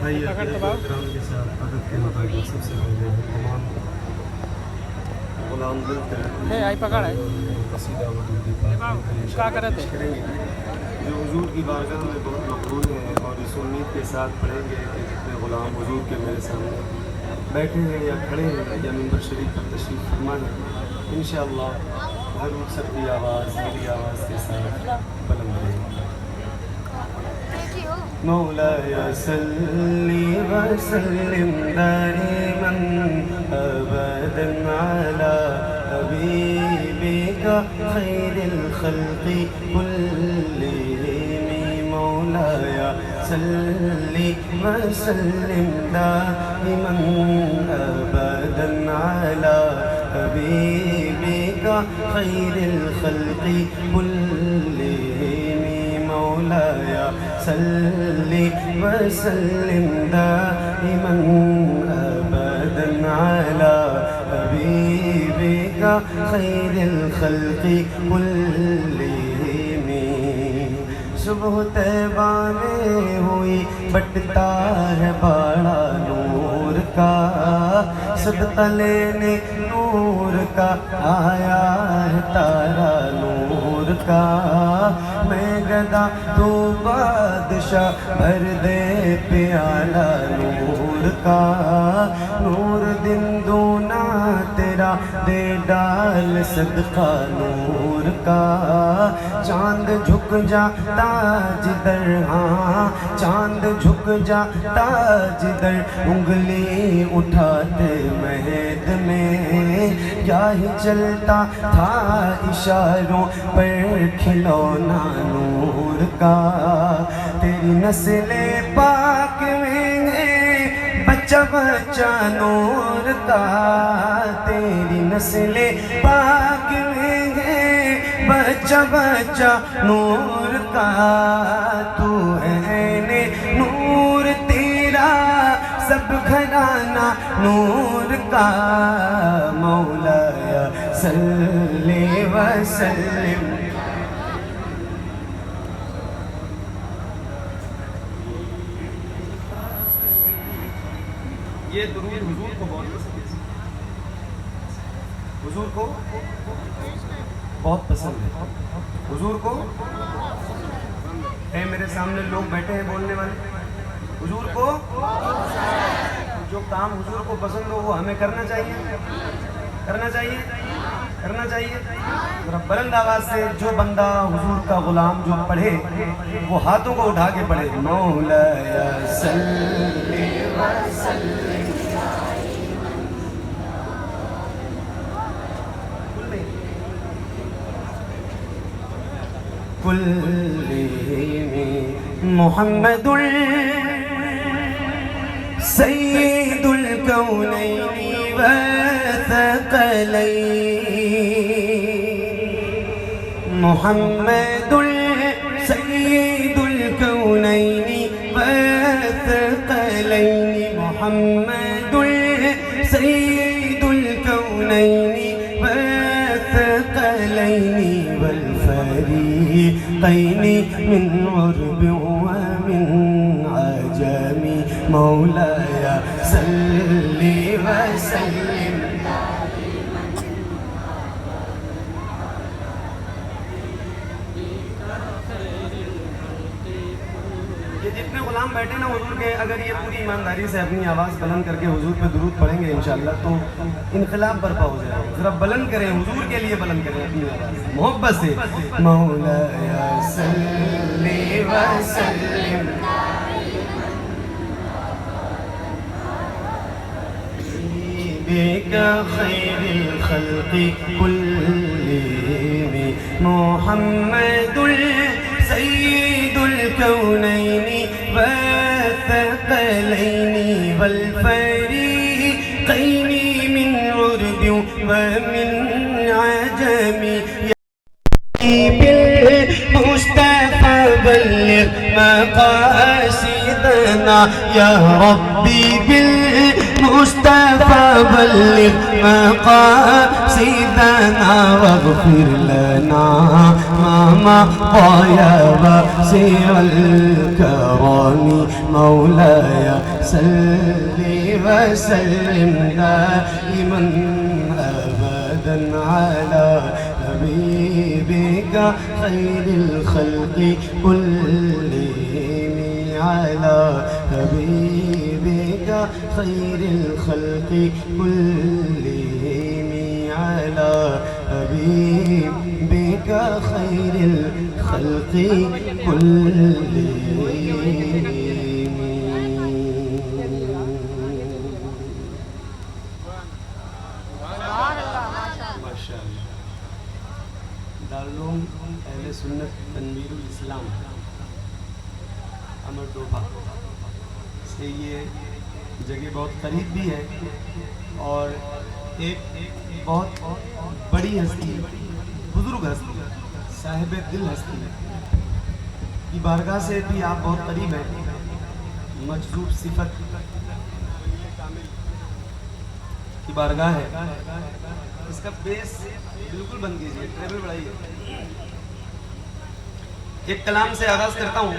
भाई प्रोग्राम के साथ अदब के मुताबिक सबसे पहले तमाम गुलाम दिल है आई पकड़ है कसीदा क्या करते जो हुजूर की बारगाह में बहुत मकबूल हैं और इस उम्मीद के साथ पढ़ेंगे कि जितने गुलाम हुजूर के मेरे सामने बैठे हैं या खड़े हैं या मिंबर शरीफ पर तशरीफ़ फरमा है इंशाअल्लाह ज़रूर सबकी आवाज़ मेरी आवाज़ के साथ बुलंद रहेगी। मौलाया सल्ली व सल्लिम दाइमन अबदन अला हबीबिका खैरिल खल्क़ि कुल्लिहिम। मौलाया सल्ली व सल्लिम दाइमन अबदन अला हबीबिका खैरिल खल्क़ि कुल्लिहिम। मौलाया सल्ली व सल्लिम दाइमन अबदन अला हबीबिका खैरिल खल्क़ि कुल्लिहिम। सुबह तैबा में हुई बटता है बड़ा नूर का, सदका लेने नूर का आया है तारा नूर का। मैं गदा तू बादशाह भर दे प्याला नूर का। नूर दिन दूना तेरा दे डाल सदका नूर का। चांद झुक जाता जिधर, हाँ चांद झुक जाता जिधर, उंगली उठाते महद में क्या ही चलता था इशारों पर खिलौना नूर का। तेरी नस्ले पाक में बच्चा बच्चा नूर का। तेरी नस्ले पाक में बच्चा बच्चा नूर का। तू है ने नूर तेरा सब घराना नूर का। मौलाया सल्ली व सल्लिम। ये दुरूद हुजूर को बहुत पसंद है, हुजूर को बहुत पसंद है, हुजूर को है। मेरे सामने लोग बैठे हैं बोलने वाले, हुजूर को जो काम हुजूर को पसंद हो वो हमें करना चाहिए, करना चाहिए, करना चाहिए। जरा बुलंद आवाज से जो बंदा हुजूर का गुलाम जो पढ़े वो हाथों को उठा के पढ़े। मौलाया सल्ली व सल्लिम। कुल्लिहिम मुहम्मदुल सय्यिदुल कौनैनि व थक़लैन। मुहम्मदुल सय्यिदुल कौनैनि व थक़लैन। मुहम्मदुल सय्यिदुल कौनैनि व थक़लैन वल फरीक़ैनि मिन उर्ब व मिन अजमी। मौलाया सल्ली व सल्लिम। ये जितने गुलाम बैठे ना हुजूर के, अगर ये पूरी ईमानदारी से अपनी आवाज़ बुलंद करके हुजूर पे दुरूद पढ़ेंगे इंशाअल्लाह तो इनकलाब बर्पा हो जाएगा। जरा बुलंद करें, हुजूर के लिए बुलंद करें अपनी आवाज़ मोहब्बत से। मौलाया सल्ली व सल्लिम। बिका खैरिल खल्क़ि कुल्लिहिम। मुहम्मदुल सय्यिदुल कौनैनि व थक़लैन वल फरीक़ैनि मिन उर्ब व मिन अजमी। بالمصطفى بلغ مقاصدنا يا ربي بالمصطفى بلغ مقاصدنا واغفر لنا ما مضى يا واسع الكرم. مولاي सल्ली वसल्लिम दाइमन अबदन अला हबीबिका खैरिल खल्क़ि कुल्लिहिम अला हबीबिका खैरिल खल्क़ि कुल्लिहिम अला हबीबिका खैरिल खल्क़ि कुल्लिहिम। दारुल अहले सुन्नत तनवीरुल इस्लाम अमरदोबा से ये जगह बहुत करीब भी है और एक बहुत बड़ी हस्ती, बुजुर्ग हस्ती, साहिब दिल हस्ती की बारगाह से भी आप बहुत करीब हैं। मजरूब सिफत की बारगाह है। इसका बेस बिल्कुल बंद कीजिए, ट्रेबल बढ़ाइए। एक कलाम से आगाज करता हूँ।